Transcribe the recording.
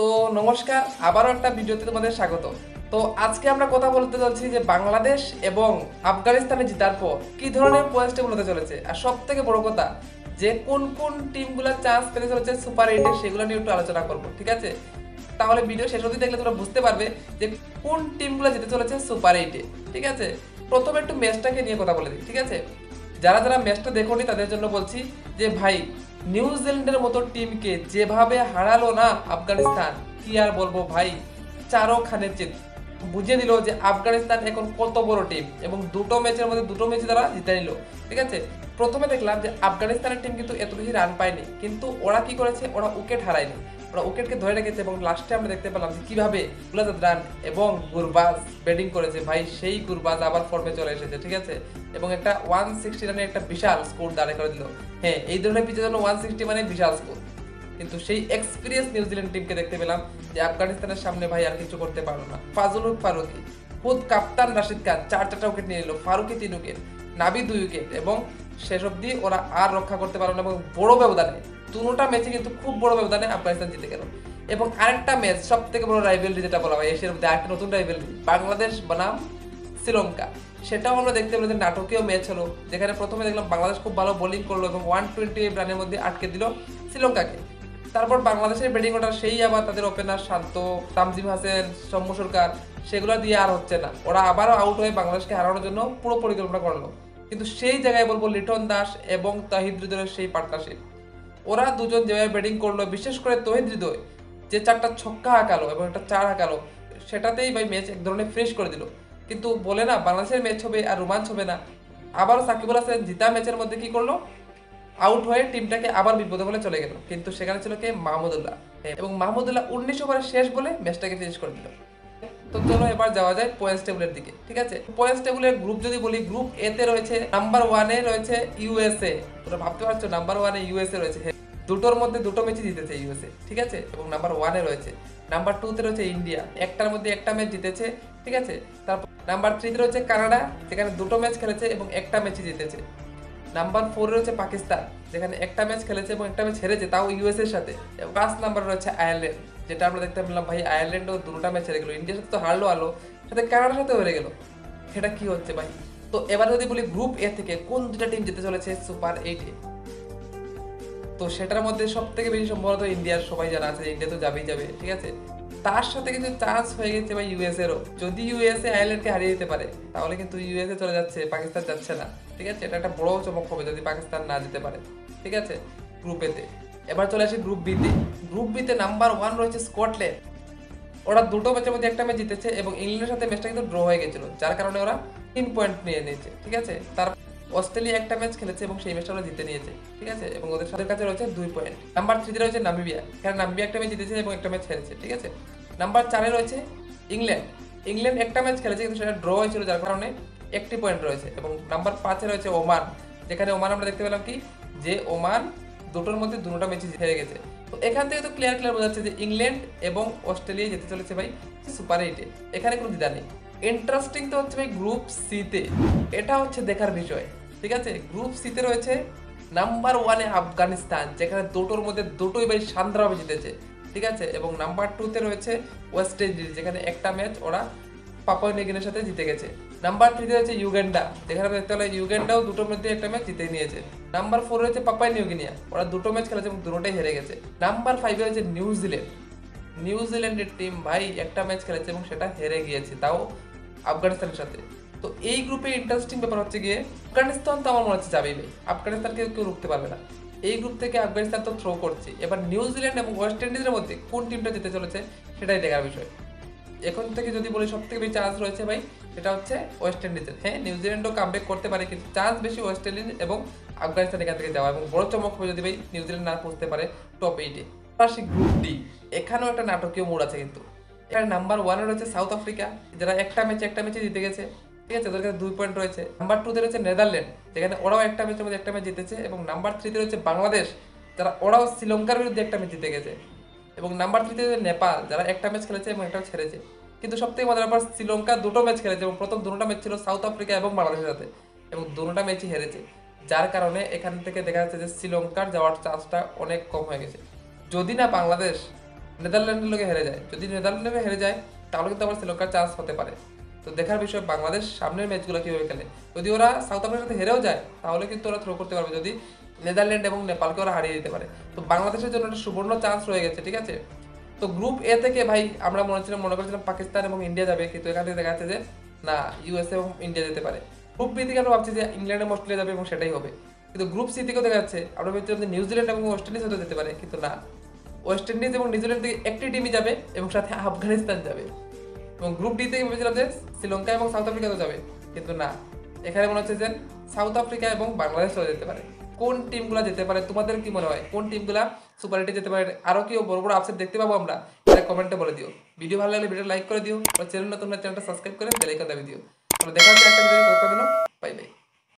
তো নমস্কার, আবারও একটা ভিডিওতে তোমাদের স্বাগত। তো আজকে আমরা কথা বলতে যাচ্ছি যে বাংলাদেশ এবং আফগানিস্তানে জেতার পর কি ধরনের পয়েন্ট টেবিল হতে চলেছে, আর সব থেকে বড় কথা যে কোন কোন টিমগুলো চান্স পেতে চলেছে সুপার এইটে, সেগুলো নিয়ে একটু আলোচনা করব, ঠিক আছে? তাহলে ভিডিও শেষ অবধি দেখলে তোমরা বুঝতে পারবে যে কোন টিমগুলো যেতে চলেছে সুপার এইটে, ঠিক আছে? প্রথমে একটু ম্যাচটাকে নিয়ে কথা বলে দিই, ঠিক আছে? যারা যারা ম্যাচটা দেখোনি তাদের জন্য বলছি যে ভাই, নিউজিল্যান্ডের মতো টিমকে যেভাবে হারালো না আফগানিস্তান, কি আর বলবো ভাই, চারো খানের চিত বুঝিয়ে দিল যে আফগানিস্তান এখন কত বড় টিম, এবং দুটো ম্যাচের মধ্যে দুটো ম্যাচ তারা জিতে নিল, ঠিক আছে? প্রথমে দেখলাম যে আফগানিস্তানের টিম কিন্তু এত বেশি রান পায়নি, কিন্তু ওরা কি করেছে, ওরা উইকেট হারায়নি, ওরা উইকেটকে ধরে রেখেছে, এবং লাস্টে আমরা দেখতে পেলাম যে কিভাবে গুলাজাত রান এবং গুরবাজ ব্যাটিং করেছে। ভাই সেই গুরবাজ আবার ফর্মে চলে এসেছে, ঠিক আছে? এবং একটা 160 রানের একটা বিশাল স্কোর দাঁড় করে দিল। হ্যাঁ, এই ধরনের পিচের জন্য 160 মানে বিশাল স্কোর। কিন্তু সেই এক্সপিরিয়েন্স নিউজিল্যান্ড টিমকে দেখতে পেলাম যে আফগানিস্তানের সামনে ভাই আর কিছু করতে পারলো না। ফাজলুল ফারুকি, খুদ কাপ্তান রাশিদ খান চারটা উইকেট নিয়ে নিল, ফারুকি 3 উইকেট, নাবি 2 উইকেট, এবং শেষ অব্দি ওরা আর রক্ষা করতে পারলো না, এবং বড় ব্যবধানে দুটোটা ম্যাচে কিন্তু খুব বড় ব্যবধানে আফগানিস্তান জিতে গেল। এবং আরেকটা ম্যাচ, সব থেকে বড় রাইভেলরি যেটা বলা হয় এশিয়ার মধ্যে আরেকটা নতুন রাইভেলরি, বাংলাদেশ বনাম শ্রীলঙ্কা, সেটাও আমরা দেখতে পেলাম যে নাটকীয় ম্যাচ হলো, যেখানে প্রথমে দেখলাম বাংলাদেশ খুব ভালো বোলিং করলো এবং 128 রানের মধ্যে আটকে দিল শ্রীলঙ্কাকে। তারপর বাংলাদেশের ব্যাটিং অর্ডার, সেই আবার তাদের ওপেনার শান্ত, তামজিম হাসান, সৌম্য সরকার, সেগুলো দিয়ে আর হচ্ছে না, ওরা আবারও আউট হয়ে বাংলাদেশকে হারানোর জন্য পুরো পরিকল্পনা করলো। কিন্তু সেই জায়গায় বলবো লিটন দাস এবং তাহিদ হৃদয়ের সেই পার্টনারশিপ, ওরা দুজন যেভাবে ব্যাটিং করলো, বিশেষ করে তহিদ হৃদয় যে 4টা ছক্কা হাঁকালো এবং একটা 4 হাঁকালো, সেটাতেই ভাই ম্যাচ এক ধরনের ফ্রেশ করে দিল। কিন্তু বলে না বাংলাদেশের ম্যাচ হবে আর রোমাঞ্চ হবে না, আবারও সাকিবুল হাসান জিতা ম্যাচের মধ্যে কি করলো, আউট হয়ে টিমটাকে আবার বিপদে বলে চলে গেল। কিন্তু সেখানে ছিল কে, মাহমুদুল্লাহ, এবং মাহমুদুল্লাহ 19 ওভারে শেষ বলে ম্যাচটাকে ফিনিশ করে দিল। তো চলো এবার যাওয়া যায় পয়েন্টস টেবিলের দিকে, ঠিক আছে? পয়েন্টস টেবিলের গ্রুপ যদি বলি, গ্রুপ এ তে রয়েছে নাম্বার 1-এ রয়েছে ইউএসএ। তোমরা ভাবতে পারছো নাম্বার 1-এ ইউএসএ রয়েছে, দুটোর মধ্যে দুটো ম্যাচই জিতেছে ইউএসএ, ঠিক আছে? এবং নাম্বার 1-এ রয়েছে। নাম্বার 2-তে রয়েছে ইন্ডিয়া, একটার মধ্যে একটা ম্যাচ জিতেছে, ঠিক আছে? তারপর নাম্বার 3-তে রয়েছে কানাডা, যেখানে দুটো ম্যাচ খেলেছে এবং একটা ম্যাচই জিতেছে। নাম্বার 4-এ রয়েছে পাকিস্তান, যেখানে একটা ম্যাচ খেলেছে এবং একটা ম্যাচ হেরেছে, তাও ইউএস এর সাথে। 5 নাম্বার রয়েছে আয়ারল্যান্ড, যেটা আমরা দেখতে পেলাম ভাই আয়ারল্যান্ডও দুটোটা ম্যাচ হেরে গেল, ইন্ডিয়ার সাথে তো হারলো আলো, সাথে কানাডার সাথেও হেরে গেল। সেটা কি হচ্ছে ভাই? তো এবার যদি বলি গ্রুপ এ থেকে কোন দুটা টিম যেতে চলেছে সুপার এইটে, তো সেটার মধ্যে সব থেকে বেশি সম্ভবত ইন্ডিয়ার, সবাই জানা আছে ইন্ডিয়া তো যাবেই যাবে, ঠিক আছে? তার সাথে কিন্তু চান্স হয়ে গেছে ভাই ইউএসএরও। যদি ইউএসএ আয়ারল্যান্ডকে হারিয়ে দিতে পারে, তাহলে কিন্তু ইউএসএ চলে যাচ্ছে, পাকিস্তান যাচ্ছে না, ঠিক আছে? এটা একটা বড় চমক হবে যদি পাকিস্তান না যেতে পারে, ঠিক আছে? গ্রুপ এতে এবার চলে আসি গ্রুপ বিতে। গ্রুপ বিতে নাম্বার 1 রয়েছে স্কটল্যান্ড, ওরা দুটো ম্যাচের মধ্যে একটা ম্যাচ জিতেছে এবং ইংল্যান্ডের সাথে ম্যাচটা কিন্তু ড্র হয়ে গেছিল, যার কারণে ওরা 3 পয়েন্ট নিয়ে নিয়েছে, ঠিক আছে? তার অস্ট্রেলিয়া একটা ম্যাচ খেলেছে এবং সেই ম্যাচটা ওরা জিতে নিয়েছে, ঠিক আছে? এবং ওদের সাথে কাছে রয়েছে 2 পয়েন্ট। নাম্বার 3-তে রয়েছে নামিবিয়া, এখানে নামিবিয়া একটা ম্যাচ জিতেছে এবং একটা ম্যাচ হেরেছে, ঠিক আছে? নাম্বার 4-এ রয়েছে ইংল্যান্ড, ইংল্যান্ড একটা ম্যাচ খেলেছে কিন্তু সেটা ড্র হয়েছিল, যার কারণে 1টি পয়েন্ট রয়েছে। এবং নাম্বার 5-এ রয়েছে ওমান, যেখানে ওমান আমরা দেখতে পেলাম কি, যে ওমান দুটোর মধ্যে দুটোটা ম্যাচই হেরে গেছে। তো এখান থেকে তো ক্লিয়ার বোঝা যাচ্ছে যে ইংল্যান্ড এবং অস্ট্রেলিয়া যেতে চলেছে ভাই সুপার এইটে, এখানে কোনো দ্বিধা নেই। ইন্টারেস্টিং তো হচ্ছে ভাই গ্রুপ সিতে, এটা হচ্ছে দেখার বিষয়, ঠিক আছে? গ্রুপ সিতে রয়েছে নাম্বার 1-এ আফগানিস্তান, যেখানে দুটোর মধ্যে দুটোই ভাই শানদারভাবে জিতেছে, ঠিক আছে? এবং নাম্বার 2-তে রয়েছে ওয়েস্ট ইন্ডিজ, যেখানে একটা ম্যাচ ওরা পাপুয়া নিউগিনির সাথে জিতে গেছে। নাম্বার 3-তে রয়েছে ইউগান্ডা, যেখানে দেখতে হলে ইউগান্ডাও দুটোর মধ্যে একটা ম্যাচ জিতে নিয়েছে। নাম্বার 4 রয়েছে পাপুয়া নিউগিনিয়া, ওরা দুটো ম্যাচ খেলেছে এবং দুটোটাই হেরে গেছে। নাম্বার 5-এ রয়েছে নিউজিল্যান্ড, নিউজিল্যান্ডের টিম ভাই একটা ম্যাচ খেলেছে এবং সেটা হেরে গিয়েছে, তাও আফগানিস্তানের সাথে। তো এই গ্রুপে ইন্টারেস্টিং ব্যাপার হচ্ছে গিয়ে, আফগানিস্তান তো আমার মনে হচ্ছে যাবেই ভাই, আফগানিস্তানকে কেউ রুখতে পারবে না। এই গ্রুপ থেকে আফগানিস্তান তো থ্রো করছে, এবার নিউজিল্যান্ড এবং ওয়েস্ট ইন্ডিজের মধ্যে কোন টিমটা জিতে চলেছে সেটাই দেখার বিষয়। এখন থেকে যদি বলি সব থেকে বেশি চান্স রয়েছে ভাই, সেটা হচ্ছে ওয়েস্ট ইন্ডিজের। হ্যাঁ, নিউজিল্যান্ডও কামব্যাক করতে পারে, কিন্তু চান্স বেশি ওয়েস্ট ইন্ডিজ এবং আফগানিস্তান এখান থেকে যাওয়া, এবং বড় চমক হবে যদি ভাই নিউজিল্যান্ড না পৌঁছতে পারে টপ 8-এ। পাশাপাশি গ্রুপ ডি, এখানেও একটা নাটকীয় মোড় আছে কিন্তু। এখানে নাম্বার 1-এ রয়েছে সাউথ আফ্রিকা, যারা একটা ম্যাচে জিতে গেছে, ঠিক আছে? ওদের কাছে 2 পয়েন্ট রয়েছে। নাম্বার 2-তে রয়েছে নেদারল্যান্ড, যেখানে ওরাও একটা ম্যাচের মধ্যে একটা ম্যাচ জিতেছে। এবং নাম্বার 3-তে রয়েছে বাংলাদেশ, যারা ওরাও শ্রীলঙ্কার বিরুদ্ধে একটা ম্যাচ জিতে গেছে। এবং নাম্বার 3-তে রয়েছে নেপাল, যারা একটা ম্যাচ খেলেছে এবং একটা ছেড়েছে। কিন্তু সবথেকে মজার ব্যাপার, শ্রীলঙ্কা দুটো ম্যাচ খেলেছে এবং প্রথম দুটো ম্যাচ ছিল সাউথ আফ্রিকা এবং বাংলাদেশের সাথে, এবং দুটোটা ম্যাচই হেরেছে, যার কারণে এখান থেকে দেখা যাচ্ছে যে শ্রীলঙ্কার যাওয়ার চান্সটা অনেক কম হয়ে গেছে। যদি না বাংলাদেশ নেদারল্যান্ডের লোকে হেরে যায়। যদি নেদারল্যান্ডে হেরে যায় তাহলে কিন্তু আবার শ্রীলঙ্কার চান্স হতে পারে। তো দেখার বিষয় বাংলাদেশ সামনের ম্যাচগুলো কীভাবে খেলে। যদি ওরা সাউথ আফ্রিকার সাথে হেরেও যায় তাহলে কিন্তু ওরা থ্রো করতে পারবে, যদি নেদারল্যান্ড এবং নেপালকে ওরা হারিয়ে দিতে পারে। তো বাংলাদেশের জন্য একটা সুবর্ণ চান্স রয়ে গেছে, ঠিক আছে। তো গ্রুপ এ থেকে ভাই আমরা মনে করেছিলাম পাকিস্তান এবং ইন্ডিয়া যাবে, কিন্তু এখান থেকে দেখা যাচ্ছে যে না, ইউএসএ এবং ইন্ডিয়া যেতে পারে। গ্রুপ বি থেকে আমরা ভাবছি যে ইংল্যান্ড এবং অস্ট্রেলিয়া যাবে এবং সেটাই হবে, কিন্তু গ্রুপ সি থেকেও দেখা যাচ্ছে আমরা ভেবেছিলাম যে নিউজিল্যান্ড এবং ওয়েস্ট ইন্ডিজ হতে যেতে পারে, কিন্তু না, ওয়েস্ট ইন্ডিজ এবং নিউজিল্যান্ড থেকে একটি টিমই যাবে এবং সাথে আফগানিস্তান যাবে। এবং গ্রুপ ডি থেকে ভেবেছিলাম যে শ্রীলঙ্কা এবং সাউথ আফ্রিকা তো যাবে, কিন্তু না, এখানে মনে হচ্ছে যে সাউথ আফ্রিকা এবং বাংলাদেশ চলে যেতে পারে। কোন টিমগুলো যেতে পারে, তোমাদের কি মনে হয় কোন টিমগুলা সুপার এইটে যেতে পারে? আরও কি বড় বড় আপসেট দেখতে পাবো আমরা? এটা কমেন্টে বলে দিও। ভিডিও ভালো লাগলে ভিডিও লাইক করে দিও, আর চ্যানেল নতুন চ্যানেলটা সাবস্ক্রাইব করে বেল আইকন দাবিয়ে দিও। তাহলে দেখা হচ্ছে একটা ভিডিও, বাই বাই।